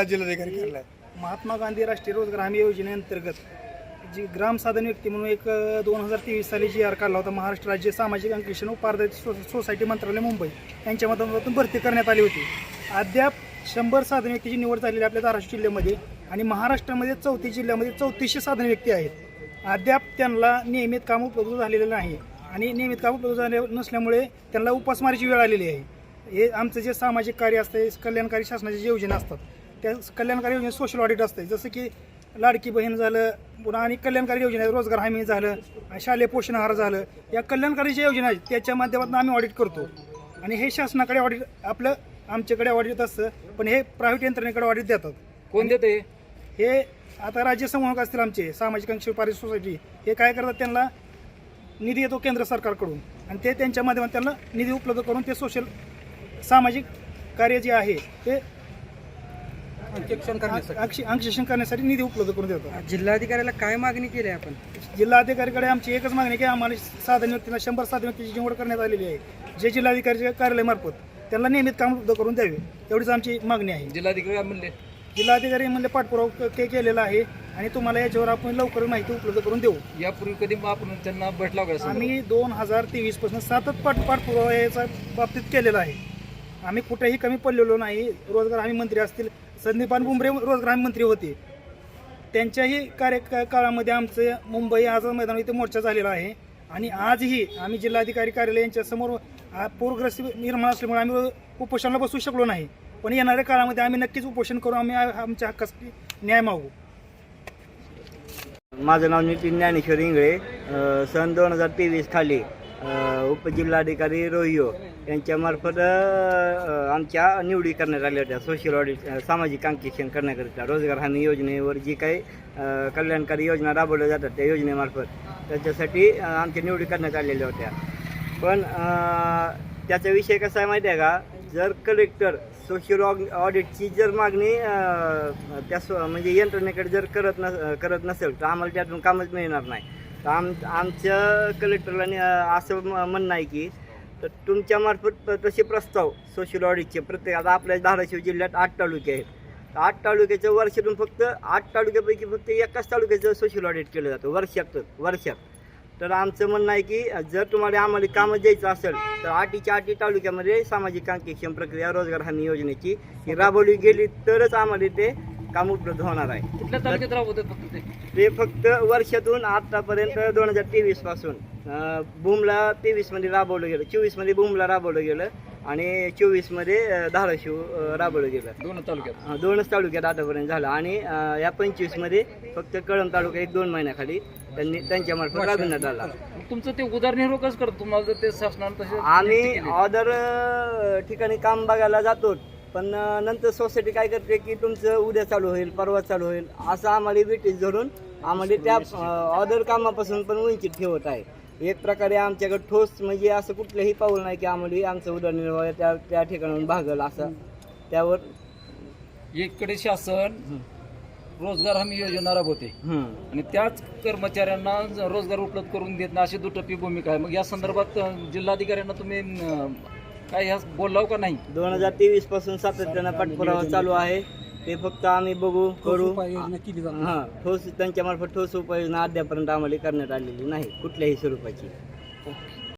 जिल्हाधिकारी कार्यालय महात्मा गांधी राष्ट्रीय रोजगार हमी योजनेअंतर्गत जी ग्रामसाधन व्यक्ती म्हणून एक 2023 साली जी आर काढला होता. महाराष्ट्र राज्य सामाजिक अंकेक्षण व पारदर्शी सोसायटी मंत्रालय मुंबई यांच्या माध्यमातून भरती करण्यात आली होती. अद्याप 100 साधन व्यक्तीची निवड झालेली आपल्या धाराशिव जिल्ह्यामध्ये आणि महाराष्ट्रामध्ये 34 जिल्ह्यामध्ये 3400 साधन व्यक्ती आहेत. अद्याप त्यांना नियमित काम उपलब्ध झालेलं नाही आणि नियमित काम उपलब्ध झाले नसल्यामुळे त्यांना उपासमारीची वेळ आलेली आहे. हे आमचं जे सामाजिक कार्य असते, कल्याणकारी शासनाच्या जे योजना असतात त्या कल्याणकारी योजनेत सोशल ऑडिट असते. जसं की लाडकी बहीण झालं, पुन्हा आणि कल्याणकारी योजना रोजगार हमी झालं, शालेय पोषण आहार झालं, या कल्याणकारी ज्या योजना आहेत त्याच्या माध्यमातून आम्ही ऑडिट करतो. आणि हे शासनाकडे ऑडिट आमच्याकडे ऑडिट असतं, पण हे प्रायव्हेट यंत्रणेकडे ऑडिट देतात. कोण देते हे आता राज्य समूहक असतील आमचे सामाजिक अंकेक्षण पारदर्शी सोसायटी, हे काय करतात, त्यांना निधी येतो केंद्र सरकारकडून आणि ते त्यांच्या माध्यमातून त्यांना निधी उपलब्ध करून ते सामाजिक कार्य जे आहे ते अंकेक्षण करण्यासाठी निधी उपलब्ध करून देतो. जिल्हाधिकाऱ्याला काय मागणी केली आहे आपण? जिल्हाधिकाऱ्याकडे आमची एकच मागणी आहे की आम्हाला साधन व्यक्तींना 100 साधन व्यक्तीची निवड करण्यात आलेली आहे. जे जिल्हाधिकारी कार्यालयामार्फत त्यांना नियमित काम उपलब्ध करून द्यावे, एवढीच आमची मागणी आहे. जिल्हाधिकारी म्हणले पाठपुरावा केलेला आहे आणि तुम्हाला याच्यावर आपण लवकर माहिती उपलब्ध करून देऊ. यापूर्वी कधी आपण त्यांना भेटला का? आम्ही 2023 पासून सतत पाठपुरावा याचा बाबतीत केलेला आहे. आम्ही कुठेही कमी पडलेलो नाही. रोजगार हमी मंत्री असतील, संदीपान बुमरे रोजगार हमी मंत्री होते, त्यांच्याही कार्यकाळामध्ये आमचं मुंबई आझाद मैदान इथे मोर्चा झालेला आहे. आणि आजही आम्ही जिल्हाधिकारी कार्यालय यांच्यासमोर पूरग्रस्त निर्माण असल्यामुळे आम्ही उपोषणाला बसू शकलो नाही, पण येणाऱ्या काळामध्ये आम्ही नक्कीच उपोषण करू. आम्ही आमच्या हक्कासाठी न्याय मागू. माझं नाव नितीन ज्ञानेश्वर इंगळे. सन 2023 खाली उपजिल्हाधिकारी रोहियो यांच्यामार्फत आमच्या निवडी करण्यात आल्या होत्या. सोशल ऑडिट सामाजिक अंकेक्षण करण्याकरिता रोजगार हमी योजनेवर जी काही कल्याणकारी योजना राबवल्या जातात त्या योजनेमार्फत त्याच्यासाठी आमच्या निवडी करण्यात आलेल्या होत्या. पण त्याचा विषय कसा आहे माहिती आहे का? जर कलेक्टर सोशल ऑडिटची जर मागणी म्हणजे यंत्रणेकडे जर करत नसेल तर आम्हाला त्यातून कामच मिळणार नाही. तर आमच्या कलेक्टरला असं म्हणणं आहे की तर तुमच्यामार्फत तसे प्रस्ताव सोशल ऑडिटचे प्रत्येक, आता आपल्या धाराशिव जिल्ह्यात 8 तालुके आहेत. 8 तालुक्याच्या वर्षातून फक्त 8 तालुक्यापैकी फक्त एकाच तालुक्याचं सोशल ऑडिट केलं जातं वर्षात. तर आमचं म्हणणं आहे की जर तुम्हाला आम्हाला कामं द्यायचं असेल तर 8 तालुक्यामध्ये सामाजिक अंकेक्षण प्रक्रिया रोजगार हमी योजनेची ही राबवली गेली तरच आम्हाला ते काम उपलब्ध होणार आहे. कुठल्या तालुक्यात राबवतात फक्त ते फक्त वर्षातून आतापर्यंत 2023 पासून भूमला 23 मध्ये राबवलं गेलं, 24 मध्ये भूमला राबवलं गेलं आणि 24 मध्ये धाराशिव राबवलं गेलं. 2 तालुक्यात आतापर्यंत झालं. आणि या 25 मध्ये फक्त कळंब तालुका 1-2 महिन्याखाली त्यांच्यामार्फत राबविण्यात आला. तुमचं ते उदरनिर्वाह कसं करतो तुम्हाला ते शासनानं तसे? आम्ही ऑदर ठिकाणी काम बघायला जातो, पण नंतर सोसायटी काय करते की तुमचं उद्या चालू होईल, परवा चालू होईल असं आम्हाला ब्रिटिश धरून आम्हाला त्या ऑदर कामापासून पण वंचित ठेवत आहे. एक प्रकारे आमच्याकडे ठोस म्हणजे असं कुठलंही पाऊल नाही की आम्हाला आमचं उदरनिर्वाह त्या ठिकाणाहून भागल असं. त्यावर एकीकडे शासन रोजगार हमी योजना राबवते आणि त्याच कर्मचाऱ्यांना रोजगार उपलब्ध करून देत नाही, अशी दुटप्पी भूमिका आहे. मग या संदर्भात जिल्हाधिकाऱ्यांना तुम्ही काय ह्या बोललाव का नाही? 2023 पासून सातत्यानं पाठपुरावा चालू आहे. ते फक्त आम्ही करू. ठोस त्यांच्यामार्फत ठोस उपाययोजना अद्यापर्यंत आम्हाला करण्यात आलेली नाही कुठल्याही स्वरूपाची.